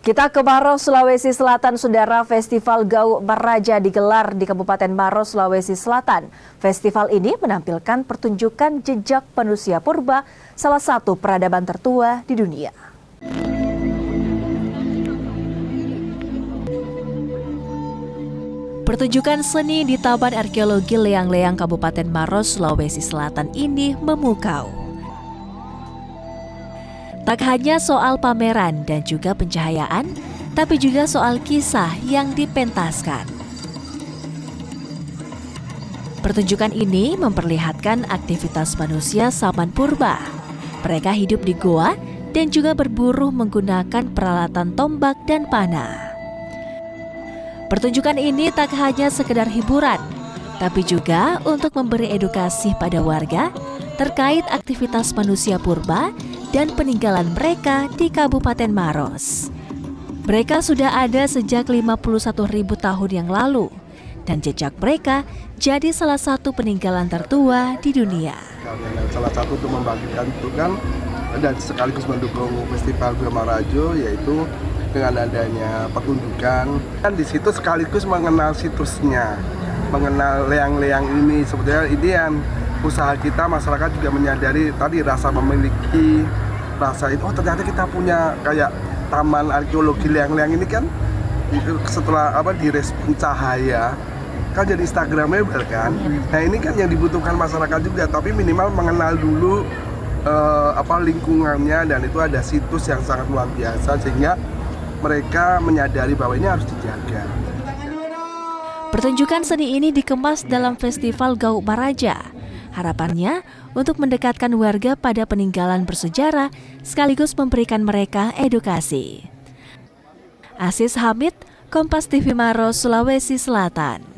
Kita ke Maros, Sulawesi Selatan, Saudara. Festival Gau Baraja digelar di Kabupaten Maros, Sulawesi Selatan. Festival ini menampilkan pertunjukan jejak manusia purba, salah satu peradaban tertua di dunia. Pertunjukan seni di Taman Arkeologi Leang-Leang Kabupaten Maros, Sulawesi Selatan ini memukau. Tak hanya soal pameran dan juga pencahayaan, tapi juga soal kisah yang dipentaskan. Pertunjukan ini memperlihatkan aktivitas manusia zaman purba. Mereka hidup di goa dan juga berburu menggunakan peralatan tombak dan panah. Pertunjukan ini tak hanya sekedar hiburan, tapi juga untuk memberi edukasi pada warga terkait aktivitas manusia purba dan peninggalan mereka di Kabupaten Maros. Mereka sudah ada sejak 51.000 tahun yang lalu, dan jejak mereka jadi salah satu peninggalan tertua di dunia. Salah satu untuk membagikan itu kan dan sekaligus mendukung Festival Gau Baraja, yaitu dengan adanya pertunjukan. Dan di situ sekaligus mengenal situsnya, mengenal leang-leang ini. Sebetulnya ini yang usaha kita, masyarakat juga menyadari tadi rasa memiliki rasa itu. Oh, ternyata kita punya kayak taman arkeologi leang-leang ini kan. Setelah direspon cahaya kan jadi instagramable kan. Nah ini kan yang dibutuhkan masyarakat juga, tapi minimal mengenal dulu lingkungannya, dan itu ada situs yang sangat luar biasa sehingga mereka menyadari bahwa ini harus dijaga. Pertunjukan seni ini dikemas dalam Festival Gau Baraja. Harapannya untuk mendekatkan warga pada peninggalan bersejarah sekaligus memberikan mereka edukasi. Aziz Hamid, Kompas TV Maros, Sulawesi Selatan.